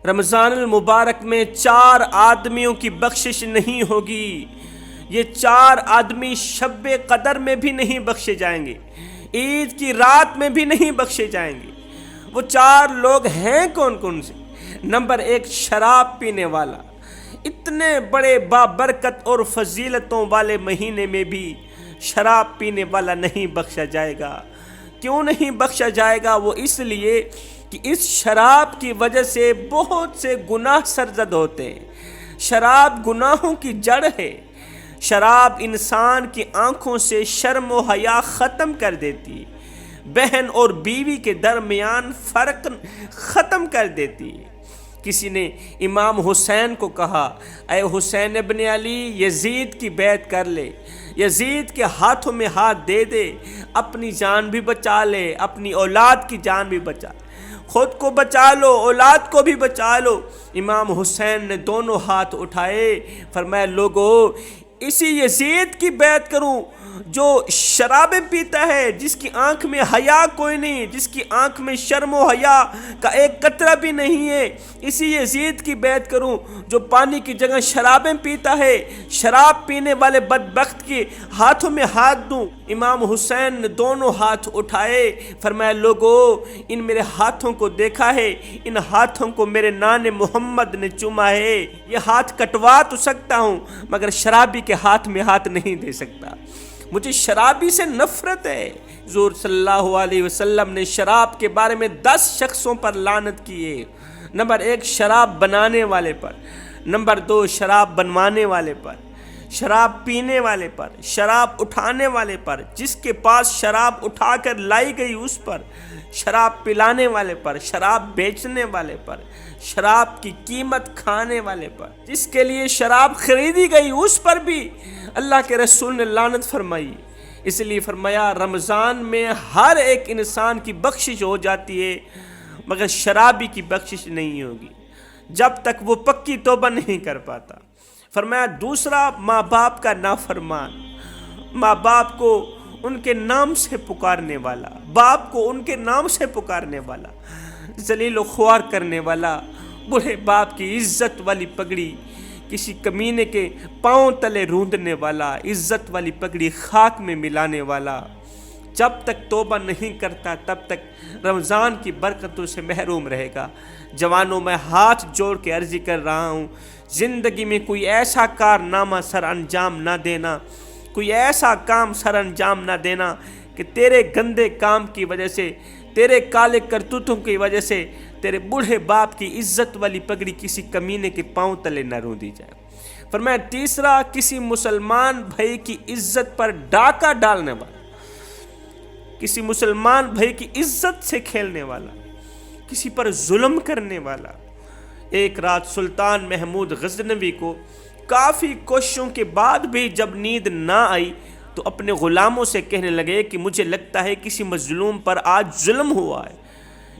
رمضان المبارک میں 4 آدمیوں کی بخشش نہیں ہوگی۔ یہ 4 آدمی شب قدر میں بھی نہیں بخشے جائیں گے، عید کی رات میں بھی نہیں بخشے جائیں گے۔ وہ 4 لوگ ہیں کون کون سے؟ نمبر 1، شراب پینے والا۔ اتنے بڑے بابرکت اور فضیلتوں والے مہینے میں بھی شراب پینے والا نہیں بخشا جائے گا۔ کیوں نہیں بخشا جائے گا؟ وہ اس لیے کہ اس شراب کی وجہ سے بہت سے گناہ سرزد ہوتے ہیں۔ شراب گناہوں کی جڑ ہے۔ شراب انسان کی آنکھوں سے شرم و حیا ختم کر دیتی ہے، بہن اور بیوی کے درمیان فرق ختم کر دیتی ہے۔ کسی نے امام حسین کو کہا، اے حسین ابن علی، یزید کی بیعت کر لے، یزید کے ہاتھوں میں ہاتھ دے دے، اپنی جان بھی بچا لے، اپنی اولاد کی جان بھی بچا لے، خود کو بچا لو، اولاد کو بھی بچا لو۔ امام حسین نے دونوں ہاتھ اٹھائے، فرمایا لوگو اسی یزید کی بیعت کروں جو شرابیں پیتا ہے، جس کی آنکھ میں حیا کوئی نہیں، جس کی آنکھ میں شرم و حیا کا ایک قطرہ بھی نہیں ہے، اسی یزید کی بیعت کروں جو پانی کی جگہ شرابیں پیتا ہے، شراب پینے والے بدبخت کے ہاتھوں میں ہاتھ دوں۔ امام حسین نے دونوں ہاتھ اٹھائے، فرمایا لوگو ان میرے ہاتھوں کو دیکھا ہے، ان ہاتھوں کو میرے نان محمد نے چوما ہے، یہ ہاتھ کٹوا تو سکتا ہوں مگر شرابی کے ہاتھ میں ہاتھ نہیں دے سکتا، مجھے شرابی سے نفرت ہے۔ حضور صلی اللہ علیہ وسلم نے شراب کے بارے میں 10 شخصوں پر لعنت کی ہے۔ نمبر 1، شراب بنانے والے پر۔ نمبر 2، شراب بنوانے والے پر، شراب پینے والے پر، شراب اٹھانے والے پر، جس کے پاس شراب اٹھا کر لائی گئی اس پر، شراب پلانے والے پر، شراب بیچنے والے پر، شراب کی قیمت کھانے والے پر، جس کے لیے شراب خریدی گئی اس پر بھی اللہ کے رسول نے لعنت فرمائی۔ اس لیے فرمایا رمضان میں ہر ایک انسان کی بخشش ہو جاتی ہے مگر شرابی کی بخشش نہیں ہوگی جب تک وہ پکی توبہ نہیں کر پاتا۔ فرمایا دوسرا، ماں باپ کا نافرمان، ماں باپ کو ان کے نام سے پکارنے والا، باپ کو ان کے نام سے پکارنے والا، ذلیل و خوار کرنے والا، بوڑھے باپ کی عزت والی پگڑی کسی کمینے کے پاؤں تلے روندنے والا، عزت والی پگڑی خاک میں ملانے والا، جب تک توبہ نہیں کرتا تب تک رمضان کی برکتوں سے محروم رہے گا۔ جوانوں میں ہاتھ جوڑ کے عرضی کر رہا ہوں، زندگی میں کوئی ایسا کارنامہ سر انجام نہ دینا، کوئی ایسا کام سر انجام نہ دینا کہ تیرے گندے کام کی وجہ سے، تیرے کالے کرتوتوں کی وجہ سے تیرے بوڑھے باپ کی عزت والی پگڑی کسی کمینے کے پاؤں تلے نہ روندی جائے۔ فرمایا تیسرا، کسی مسلمان بھائی کی عزت پر ڈاکہ ڈالنے والا، کسی مسلمان بھائی کی عزت سے کھیلنے والا، کسی پر ظلم کرنے والا۔ ایک رات سلطان محمود غزنوی کو کافی کوششوں کے بعد بھی جب نیند نہ آئی تو اپنے غلاموں سے کہنے لگے کہ مجھے لگتا ہے کسی مظلوم پر آج ظلم ہوا ہے،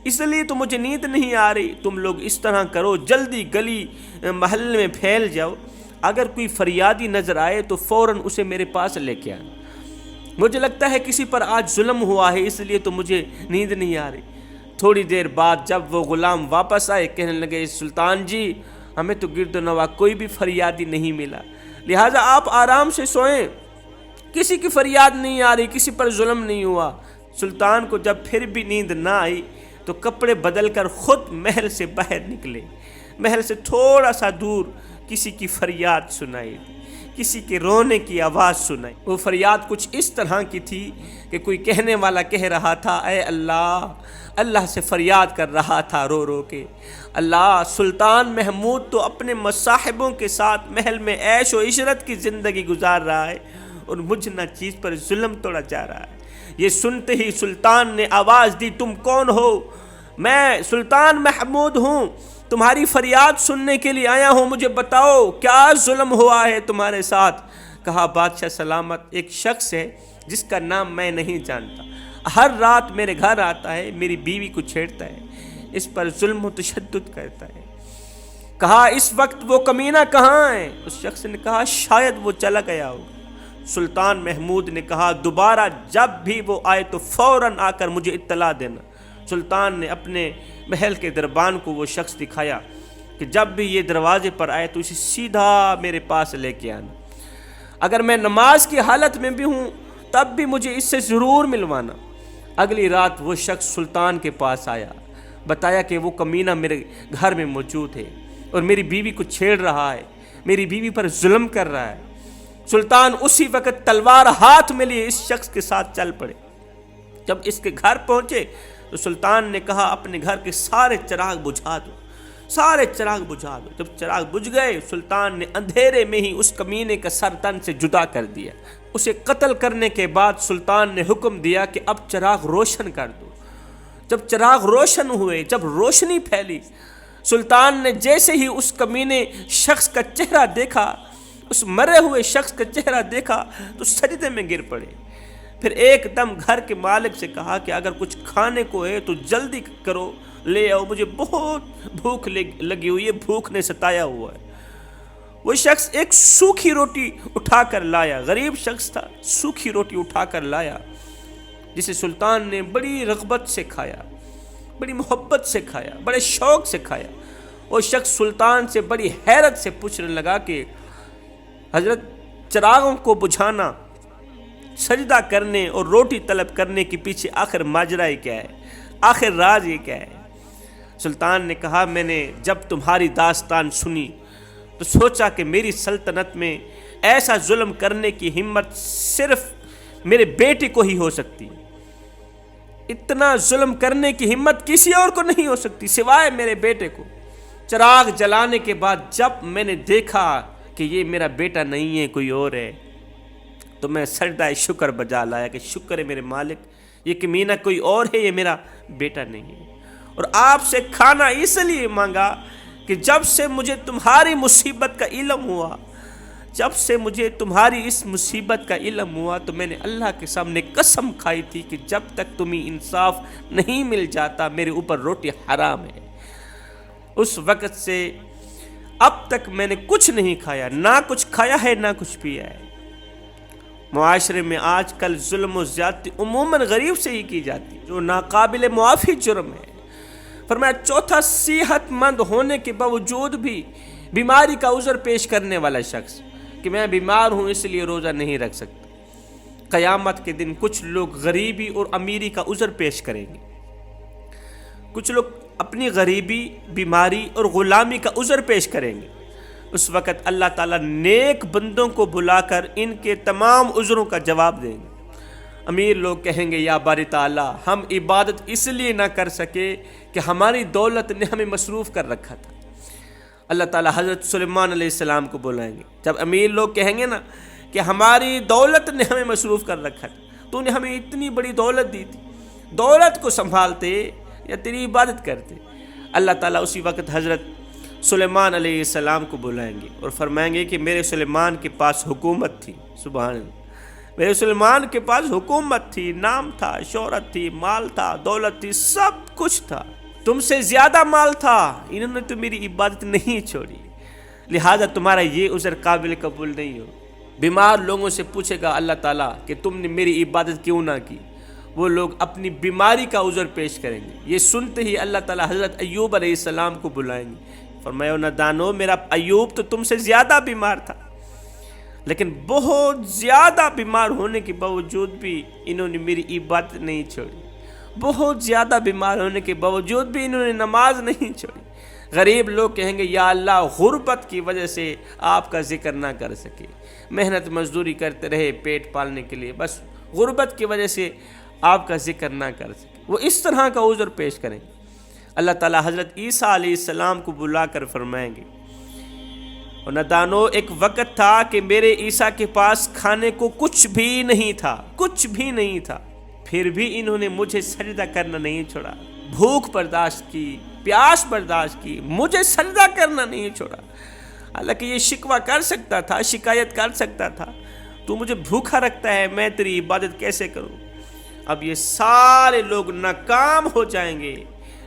اس لیے تو مجھے نیند نہیں آ رہی۔ تم لوگ اس طرح کرو، جلدی گلی محلے میں پھیل جاؤ، اگر کوئی فریادی نظر آئے تو فوراً اسے میرے پاس لے کے آئے، مجھے لگتا ہے کسی پر آج ظلم ہوا ہے، اس لیے تو مجھے نیند نہیں آ رہی۔ تھوڑی دیر بعد جب وہ غلام واپس آئے، کہنے لگے سلطان جی ہمیں تو گرد و نواح کوئی بھی فریادی نہیں ملا، لہٰذا آپ آرام سے سوئیں، کسی کی فریاد نہیں آ رہی، کسی پر ظلم نہیں ہوا۔ سلطان کو جب پھر بھی نیند نہ آئی تو کپڑے بدل کر خود محل سے باہر نکلے۔ محل سے تھوڑا سا دور کسی کی فریاد سنائی، کسی کے رونے کی آواز سنائی۔ وہ فریاد کچھ اس طرح کی تھی کہ کوئی کہنے والا کہہ رہا تھا، اے اللہ، اللہ سے فریاد کر رہا تھا رو رو کے، اللہ سلطان محمود تو اپنے مصاحبوں کے ساتھ محل میں عیش و عشرت کی زندگی گزار رہا ہے اور مجھ نہ چیز پر ظلم توڑا جا رہا ہے۔ یہ سنتے ہی سلطان نے آواز دی، تم کون ہو؟ میں سلطان محمود ہوں، تمہاری فریاد سننے کے لیے آیا ہوں، مجھے بتاؤ کیا ظلم ہوا ہے تمہارے ساتھ؟ کہا بادشاہ سلامت، ایک شخص ہے جس کا نام میں نہیں جانتا، ہر رات میرے گھر آتا ہے، میری بیوی کو چھیڑتا ہے، اس پر ظلم و تشدد کرتا ہے۔ کہا اس وقت وہ کمینہ کہاں ہے؟ اس شخص نے کہا شاید وہ چلا گیا ہوگا۔ سلطان محمود نے کہا دوبارہ جب بھی وہ آئے تو فوراً آ کر مجھے اطلاع دینا۔ سلطان نے اپنے محل کے دربان کو وہ شخص دکھایا۔ کہ جب بھی یہ دروازے پر آئے تو اسے سیدھا میرے پاس لے کے آنا، اگر میں نماز کی حالت میں بھی ہوں تب بھی مجھے اس سے ضرور ملوانا۔ اگلی رات وہ شخص سلطان کے پاس آیا، بتایا کہ وہ کمینہ میرے گھر میں موجود ہے اور میری بیوی کو چھیڑ رہا ہے، میری بیوی پر ظلم کر رہا ہے۔ سلطان اسی وقت تلوار ہاتھ میں لیے اس شخص کے ساتھ چل پڑے۔ جب اس کے گھر پہنچے تو سلطان نے کہا اپنے گھر کے سارے چراغ بجھا دو، سارے چراغ بجھا دو۔ جب چراغ بجھ گئے سلطان نے اندھیرے میں ہی اس کمینے کا سر تن سے جدا کر دیا۔ اسے قتل کرنے کے بعد سلطان نے حکم دیا کہ اب چراغ روشن کر دو۔ جب چراغ روشن ہوئے، جب روشنی پھیلی، سلطان نے جیسے ہی اس کمینے شخص کا چہرہ دیکھا، اس مرے ہوئے شخص کا چہرہ دیکھا تو سجدے میں گر پڑے۔ پھر ایک دم گھر کے مالک سے کہا کہ اگر کچھ کھانے کو ہے تو جلدی کرو، لے آؤ، مجھے بہت بھوک لگی ہوئی ہے، بھوک نے ستایا ہوا ہے۔ وہ شخص ایک سوکھی روٹی اٹھا کر لایا، غریب شخص تھا، سوکھی روٹی اٹھا کر لایا جسے سلطان نے بڑی رغبت سے کھایا، بڑی محبت سے کھایا، بڑے شوق سے کھایا۔ وہ شخص سلطان سے بڑی حیرت سے پوچھنے لگا کہ حضرت، چراغوں کو بجھانا، سجدہ کرنے اور روٹی طلب کرنے کے پیچھے آخر ماجرا کیا ہے، آخر راز یہ کیا ہے؟ سلطان نے کہا میں نے جب تمہاری داستان سنی تو سوچا کہ میری سلطنت میں ایسا ظلم کرنے کی ہمت صرف میرے بیٹے کو ہی ہو سکتی، اتنا ظلم کرنے کی ہمت کسی اور کو نہیں ہو سکتی سوائے میرے بیٹے کو۔ چراغ جلانے کے بعد جب میں نے دیکھا کہ یہ میرا بیٹا نہیں ہے، کوئی اور ہے، تو میں سجدہ شکر بجا لایا کہ شکر ہے میرے مالک، یہ کمینہ کوئی اور ہے، یہ میرا بیٹا نہیں ہے۔ اور آپ سے کھانا اس لیے مانگا کہ جب سے مجھے تمہاری مصیبت کا علم ہوا، جب سے مجھے تمہاری اس مصیبت کا علم ہوا تو میں نے اللہ کے سامنے قسم کھائی تھی کہ جب تک تمہیں انصاف نہیں مل جاتا میرے اوپر روٹی حرام ہے۔ اس وقت سے اب تک میں نے کچھ نہیں کھایا، نہ کچھ کھایا ہے نہ کچھ پیا ہے۔ معاشرے میں آج کل ظلم و زیادتی عموماً غریب سے ہی کی جاتی جو ناقابل معافی جرم ہے۔ فرمایا چوتھا، صحت مند ہونے کے باوجود بھی بیماری کا عذر پیش کرنے والا شخص کہ میں بیمار ہوں اس لیے روزہ نہیں رکھ سکتا۔ قیامت کے دن کچھ لوگ غریبی اور امیری کا عذر پیش کریں گے، کچھ لوگ اپنی غریبی، بیماری اور غلامی کا عذر پیش کریں گے۔ اس وقت اللہ تعالیٰ نیک بندوں کو بلا کر ان کے تمام عذروں کا جواب دیں گے۔ امیر لوگ کہیں گے یا باری تعالیٰ، ہم عبادت اس لیے نہ کر سکے کہ ہماری دولت نے ہمیں مصروف کر رکھا تھا۔ اللہ تعالیٰ حضرت سلیمان علیہ السلام کو بلائیں گے۔ جب امیر لوگ کہیں گے نا کہ ہماری دولت نے ہمیں مصروف کر رکھا تھا، تو نے ہمیں اتنی بڑی دولت دی تھی، دولت کو سنبھالتے یا تیری عبادت کرتے؟ اللہ تعالیٰ اسی وقت حضرت سلیمان علیہ السلام کو بلائیں گے اور فرمائیں گے کہ میرے سلیمان کے پاس حکومت تھی، سبحان اللہ، میرے سلیمان کے پاس حکومت تھی، نام تھا، شہرت تھی، مال تھا، دولت تھی، سب کچھ تھا، تم سے زیادہ مال تھا، انہوں نے تو میری عبادت نہیں چھوڑی، لہذا تمہارا یہ عذر قابل قبول نہیں ہو۔ بیمار لوگوں سے پوچھے گا اللہ تعالیٰ کہ تم نے میری عبادت کیوں نہ کی، وہ لوگ اپنی بیماری کا عذر پیش کریں گے۔ یہ سنتے ہی اللہ تعالیٰ حضرت ایوب علیہ السلام کو بلائیں گے، فرمایا نادانو، میرا ایوب تو تم سے زیادہ بیمار تھا، لیکن بہت زیادہ بیمار ہونے کے باوجود بھی انہوں نے میری عبادت نہیں چھوڑی، بہت زیادہ بیمار ہونے کے باوجود بھی انہوں نے نماز نہیں چھوڑی۔ غریب لوگ کہیں گے یا اللہ، غربت کی وجہ سے آپ کا ذکر نہ کر سکے، محنت مزدوری کرتے رہے پیٹ پالنے کے لیے، بس غربت کی وجہ سے آپ کا ذکر نہ کر سکے، وہ اس طرح کا عذر پیش کریں گے۔ اللہ تعالیٰ حضرت عیسیٰ علیہ السلام کو بلا کر فرمائیں گے اور نادانو، ایک وقت تھا کہ میرے عیسیٰ کے پاس کھانے کو کچھ بھی نہیں تھا، کچھ بھی نہیں تھا، پھر بھی انہوں نے مجھے سجدہ کرنا نہیں چھوڑا، بھوک برداشت کی، پیاس برداشت کی، مجھے سجدہ کرنا نہیں چھوڑا۔ حالانکہ یہ شکوہ کر سکتا تھا، شکایت کر سکتا تھا، تو مجھے بھوکا رکھتا ہے، میں تیری عبادت کیسے کروں؟ اب یہ سارے لوگ ناکام ہو جائیں گے،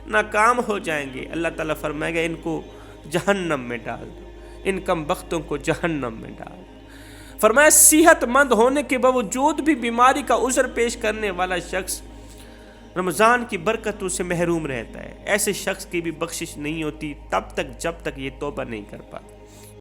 ناکام ہو جائیں گے۔ اللہ تعالیٰ فرمائے گا ان کو جہنم میں ڈال دو، ان کم بختوں کو جہنم میں ڈال دو۔ فرمایا صحت مند ہونے کے باوجود بھی بیماری کا عذر پیش کرنے والا شخص رمضان کی برکتوں سے محروم رہتا ہے۔ ایسے شخص کی بھی بخشش نہیں ہوتی تب تک جب تک یہ توبہ نہیں کر پاتا۔